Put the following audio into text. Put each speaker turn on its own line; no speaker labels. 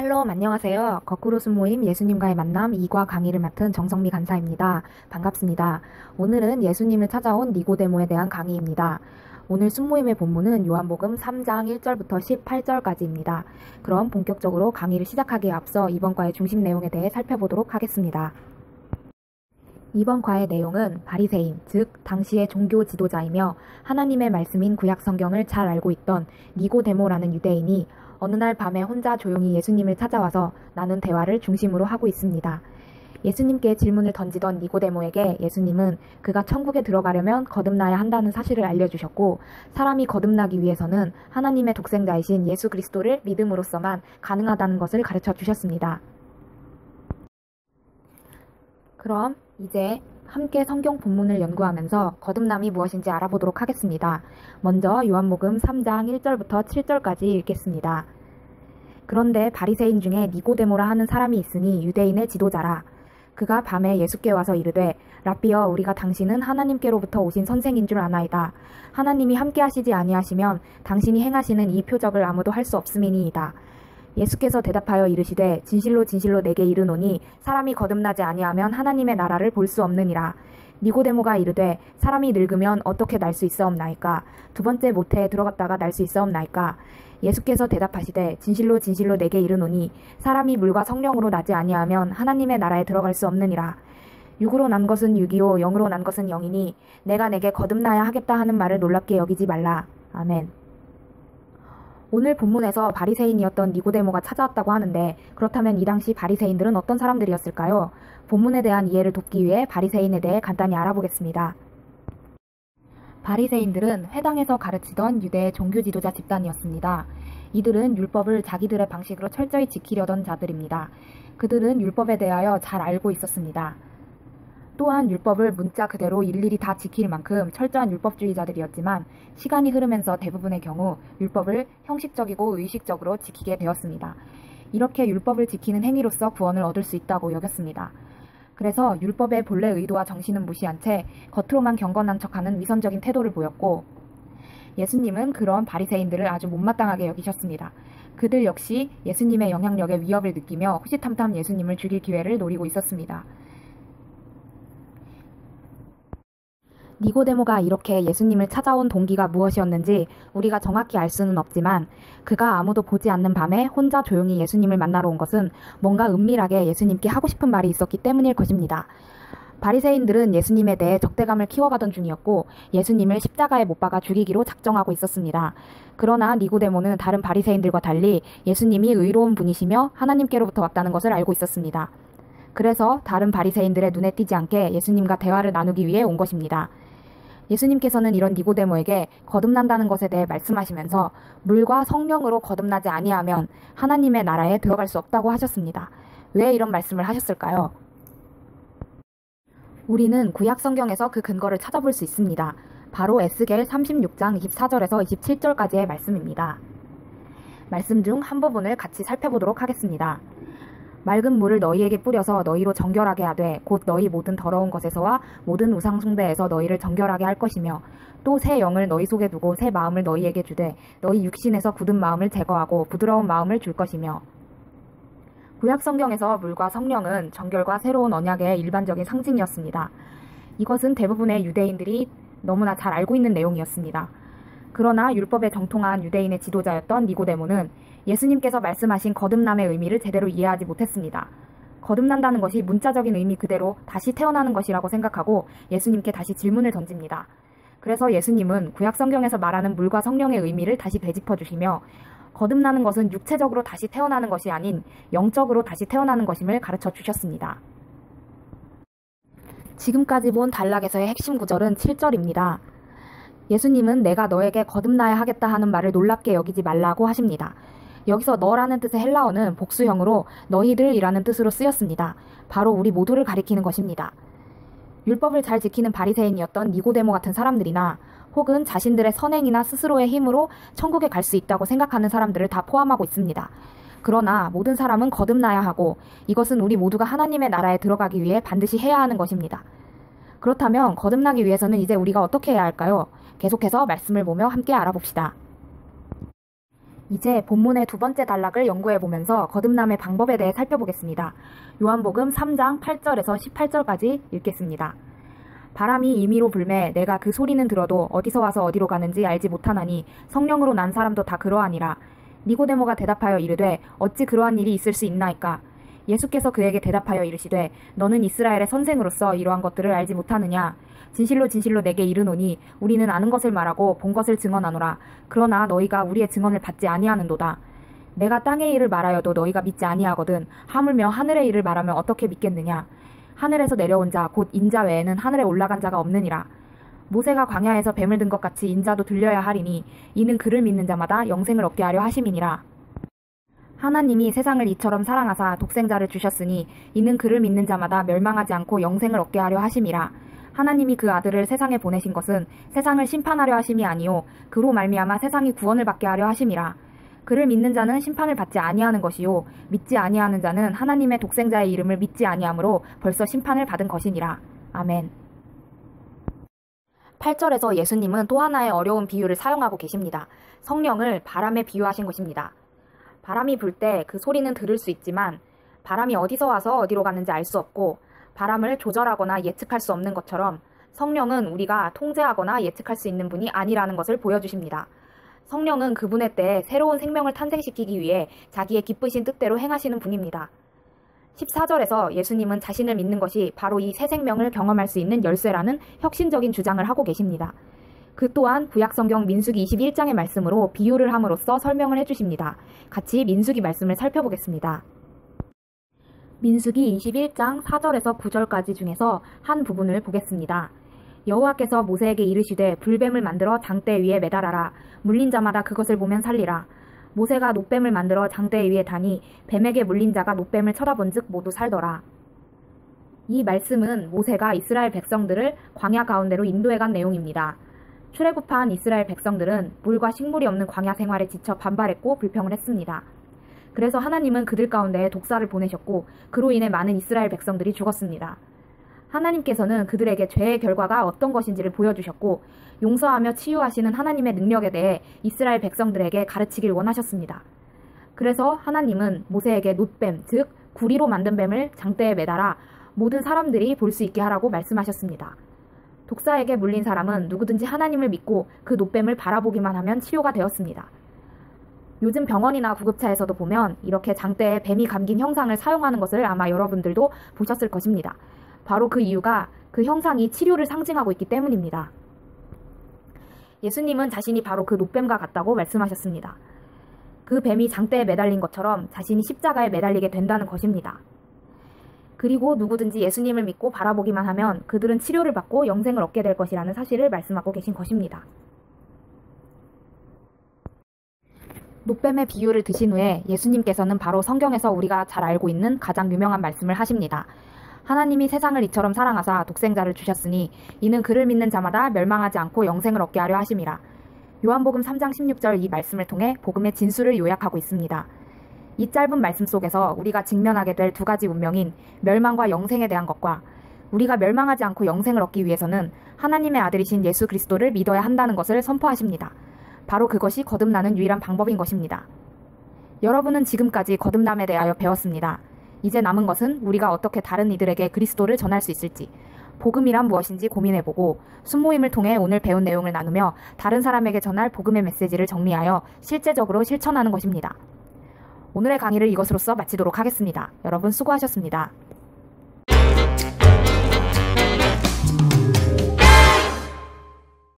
샬롬, 안녕하세요. 거꾸로 순모임 예수님과의 만남 2과 강의를 맡은 정성미 간사입니다. 반갑습니다. 오늘은 예수님을 찾아온 니고데모에 대한 강의입니다. 오늘 순모임의 본문은 요한복음 3장 1절부터 18절까지입니다. 그럼 본격적으로 강의를 시작하기에 앞서 이번 과의 중심 내용에 대해 살펴보도록 하겠습니다. 이번 과의 내용은 바리새인, 즉 당시의 종교 지도자이며 하나님의 말씀인 구약 성경을 잘 알고 있던 니고데모라는 유대인이 어느 날 밤에 혼자 조용히 예수님을 찾아와서 나눈 대화를 중심으로 하고 있습니다. 예수님께 질문을 던지던 니고데모에게 예수님은 그가 천국에 들어가려면 거듭나야 한다는 사실을 알려주셨고, 사람이 거듭나기 위해서는 하나님의 독생자이신 예수 그리스도를 믿음으로써만 가능하다는 것을 가르쳐 주셨습니다. 그럼 이제 함께 성경 본문을 연구하면서 거듭남이 무엇인지 알아보도록 하겠습니다. 먼저 요한복음 3장 1절부터 7절까지 읽겠습니다. 그런데 바리새인 중에 니고데모라 하는 사람이 있으니 유대인의 지도자라. 그가 밤에 예수께 와서 이르되 라삐여, 우리가 당신은 하나님께로부터 오신 선생인 줄 아나이다. 하나님이 함께 하시지 아니하시면 당신이 행하시는 이 표적을 아무도 할 수 없음이니이다. 예수께서 대답하여 이르시되 진실로 진실로 내게 이르노니 사람이 거듭나지 아니하면 하나님의 나라를 볼 수 없느니라. 니고데모가 이르되 사람이 늙으면 어떻게 날 수 있사옵나이까? 두 번째 모태에 들어갔다가 날 수 있사옵나이까? 예수께서 대답하시되 진실로 진실로 내게 이르노니 사람이 물과 성령으로 나지 아니하면 하나님의 나라에 들어갈 수 없느니라. 육으로 난 것은 육이요 영으로 난 것은 영이니 내가 내게 거듭나야 하겠다 하는 말을 놀랍게 여기지 말라. 아멘. 오늘 본문에서 바리새인이었던 니고데모가 찾아왔다고 하는데, 그렇다면 이 당시 바리새인들은 어떤 사람들이었을까요? 본문에 대한 이해를 돕기 위해 바리새인에 대해 간단히 알아보겠습니다. 바리새인들은 회당에서 가르치던 유대의 종교 지도자 집단이었습니다. 이들은 율법을 자기들의 방식으로 철저히 지키려던 자들입니다. 그들은 율법에 대하여 잘 알고 있었습니다. 또한 율법을 문자 그대로 일일이 다 지킬 만큼 철저한 율법주의자들이었지만, 시간이 흐르면서 대부분의 경우 율법을 형식적이고 의식적으로 지키게 되었습니다. 이렇게 율법을 지키는 행위로서 구원을 얻을 수 있다고 여겼습니다. 그래서 율법의 본래 의도와 정신은 무시한 채 겉으로만 경건한 척하는 위선적인 태도를 보였고, 예수님은 그런 바리새인들을 아주 못마땅하게 여기셨습니다. 그들 역시 예수님의 영향력에 위협을 느끼며 호시탐탐 예수님을 죽일 기회를 노리고 있었습니다. 니고데모가 이렇게 예수님을 찾아온 동기가 무엇이었는지 우리가 정확히 알 수는 없지만, 그가 아무도 보지 않는 밤에 혼자 조용히 예수님을 만나러 온 것은 뭔가 은밀하게 예수님께 하고 싶은 말이 있었기 때문일 것입니다. 바리새인들은 예수님에 대해 적대감을 키워가던 중이었고, 예수님을 십자가에 못 박아 죽이기로 작정하고 있었습니다. 그러나 니고데모는 다른 바리새인들과 달리 예수님이 의로운 분이시며 하나님께로부터 왔다는 것을 알고 있었습니다. 그래서 다른 바리새인들의 눈에 띄지 않게 예수님과 대화를 나누기 위해 온 것입니다. 예수님께서는 이런 니고데모에게 거듭난다는 것에 대해 말씀하시면서 물과 성령으로 거듭나지 아니하면 하나님의 나라에 들어갈 수 없다고 하셨습니다. 왜 이런 말씀을 하셨을까요? 우리는 구약 성경에서 그 근거를 찾아볼 수 있습니다. 바로 에스겔 36장 24절에서 27절까지의 말씀입니다. 말씀 중 한 부분을 같이 살펴보도록 하겠습니다. 맑은 물을 너희에게 뿌려서 너희로 정결하게 하되 곧 너희 모든 더러운 것에서와 모든 우상 숭배에서 너희를 정결하게 할 것이며, 또 새 영을 너희 속에 두고 새 마음을 너희에게 주되 너희 육신에서 굳은 마음을 제거하고 부드러운 마음을 줄 것이며. 구약 성경에서 물과 성령은 정결과 새로운 언약의 일반적인 상징이었습니다. 이것은 대부분의 유대인들이 너무나 잘 알고 있는 내용이었습니다. 그러나 율법에 정통한 유대인의 지도자였던 니고데모는 예수님께서 말씀하신 거듭남의 의미를 제대로 이해하지 못했습니다. 거듭난다는 것이 문자적인 의미 그대로 다시 태어나는 것이라고 생각하고 예수님께 다시 질문을 던집니다. 그래서 예수님은 구약 성경에서 말하는 물과 성령의 의미를 다시 되짚어 주시며, 거듭나는 것은 육체적으로 다시 태어나는 것이 아닌 영적으로 다시 태어나는 것임을 가르쳐 주셨습니다. 지금까지 본 단락에서의 핵심 구절은 7절입니다. 예수님은 내가 너에게 거듭나야 하겠다 하는 말을 놀랍게 여기지 말라고 하십니다. 여기서 너라는 뜻의 헬라어는 복수형으로 너희들이라는 뜻으로 쓰였습니다. 바로 우리 모두를 가리키는 것입니다. 율법을 잘 지키는 바리새인이었던 니고데모 같은 사람들이나 혹은 자신들의 선행이나 스스로의 힘으로 천국에 갈 수 있다고 생각하는 사람들을 다 포함하고 있습니다. 그러나 모든 사람은 거듭나야 하고, 이것은 우리 모두가 하나님의 나라에 들어가기 위해 반드시 해야 하는 것입니다. 그렇다면 거듭나기 위해서는 이제 우리가 어떻게 해야 할까요? 계속해서 말씀을 보며 함께 알아봅시다. 이제 본문의 두 번째 단락을 연구해보면서 거듭남의 방법에 대해 살펴보겠습니다. 요한복음 3장 8절에서 18절까지 읽겠습니다. 바람이 임의로 불매 내가 그 소리는 들어도 어디서 와서 어디로 가는지 알지 못하나니 성령으로 난 사람도 다 그러하니라. 니고데모가 대답하여 이르되 어찌 그러한 일이 있을 수 있나이까. 예수께서 그에게 대답하여 이르시되 너는 이스라엘의 선생으로서 이러한 것들을 알지 못하느냐. 진실로 진실로 내게 이르노니 우리는 아는 것을 말하고 본 것을 증언하노라. 그러나 너희가 우리의 증언을 받지 아니하는도다. 내가 땅의 일을 말하여도 너희가 믿지 아니하거든. 하물며 하늘의 일을 말하면 어떻게 믿겠느냐. 하늘에서 내려온 자 곧 인자 외에는 하늘에 올라간 자가 없느니라. 모세가 광야에서 뱀을 든 것 같이 인자도 들려야 하리니 이는 그를 믿는 자마다 영생을 얻게 하려 하심이니라. 하나님이 세상을 이처럼 사랑하사 독생자를 주셨으니 이는 그를 믿는 자마다 멸망하지 않고 영생을 얻게 하려 하심이라. 하나님이 그 아들을 세상에 보내신 것은 세상을 심판하려 하심이 아니요 그로 말미암아 세상이 구원을 받게 하려 하심이라. 그를 믿는 자는 심판을 받지 아니하는 것이요 믿지 아니하는 자는 하나님의 독생자의 이름을 믿지 아니하므로 벌써 심판을 받은 것이니라. 아멘. 8절에서 예수님은 또 하나의 어려운 비유를 사용하고 계십니다. 성령을 바람에 비유하신 것입니다. 바람이 불 때 그 소리는 들을 수 있지만 바람이 어디서 와서 어디로 가는지 알 수 없고 바람을 조절하거나 예측할 수 없는 것처럼 성령은 우리가 통제하거나 예측할 수 있는 분이 아니라는 것을 보여주십니다. 성령은 그분의 때에 새로운 생명을 탄생시키기 위해 자기의 기쁘신 뜻대로 행하시는 분입니다. 14절에서 예수님은 자신을 믿는 것이 바로 이 새 생명을 경험할 수 있는 열쇠라는 혁신적인 주장을 하고 계십니다. 그 또한 구약성경 민수기 21장의 말씀으로 비유를 함으로써 설명을 해주십니다. 같이 민수기 말씀을 살펴보겠습니다. 민수기 21장 4절에서 9절까지 중에서 한 부분을 보겠습니다. 여호와께서 모세에게 이르시되 불뱀을 만들어 장대 위에 매달아라. 물린 자마다 그것을 보면 살리라. 모세가 놋뱀을 만들어 장대 위에 다니 뱀에게 물린 자가 놋뱀을 쳐다본즉 모두 살더라. 이 말씀은 모세가 이스라엘 백성들을 광야 가운데로 인도해간 내용입니다. 출애굽한 이스라엘 백성들은 물과 식물이 없는 광야 생활에 지쳐 반발했고 불평을 했습니다. 그래서 하나님은 그들 가운데 독사를 보내셨고 그로 인해 많은 이스라엘 백성들이 죽었습니다. 하나님께서는 그들에게 죄의 결과가 어떤 것인지를 보여주셨고 용서하며 치유하시는 하나님의 능력에 대해 이스라엘 백성들에게 가르치길 원하셨습니다. 그래서 하나님은 모세에게 놋뱀, 즉 구리로 만든 뱀을 장대에 매달아 모든 사람들이 볼 수 있게 하라고 말씀하셨습니다. 독사에게 물린 사람은 누구든지 하나님을 믿고 그 놋뱀을 바라보기만 하면 치료가 되었습니다. 요즘 병원이나 구급차에서도 보면 이렇게 장대에 뱀이 감긴 형상을 사용하는 것을 아마 여러분들도 보셨을 것입니다. 바로 그 이유가 그 형상이 치료를 상징하고 있기 때문입니다. 예수님은 자신이 바로 그 놋뱀과 같다고 말씀하셨습니다. 그 뱀이 장대에 매달린 것처럼 자신이 십자가에 매달리게 된다는 것입니다. 그리고 누구든지 예수님을 믿고 바라보기만 하면 그들은 치료를 받고 영생을 얻게 될 것이라는 사실을 말씀하고 계신 것입니다. 놋뱀의 비유를 드신 후에 예수님께서는 바로 성경에서 우리가 잘 알고 있는 가장 유명한 말씀을 하십니다. 하나님이 세상을 이처럼 사랑하사 독생자를 주셨으니 이는 그를 믿는 자마다 멸망하지 않고 영생을 얻게 하려 하심이라. 요한복음 3장 16절 이 말씀을 통해 복음의 진수를 요약하고 있습니다. 이 짧은 말씀 속에서 우리가 직면하게 될 두 가지 운명인 멸망과 영생에 대한 것과 우리가 멸망하지 않고 영생을 얻기 위해서는 하나님의 아들이신 예수 그리스도를 믿어야 한다는 것을 선포하십니다. 바로 그것이 거듭나는 유일한 방법인 것입니다. 여러분은 지금까지 거듭남에 대하여 배웠습니다. 이제 남은 것은 우리가 어떻게 다른 이들에게 그리스도를 전할 수 있을지, 복음이란 무엇인지 고민해보고 순모임을 통해 오늘 배운 내용을 나누며 다른 사람에게 전할 복음의 메시지를 정리하여 실제적으로 실천하는 것입니다. 오늘의 강의를 이것으로써 마치도록 하겠습니다. 여러분 수고하셨습니다.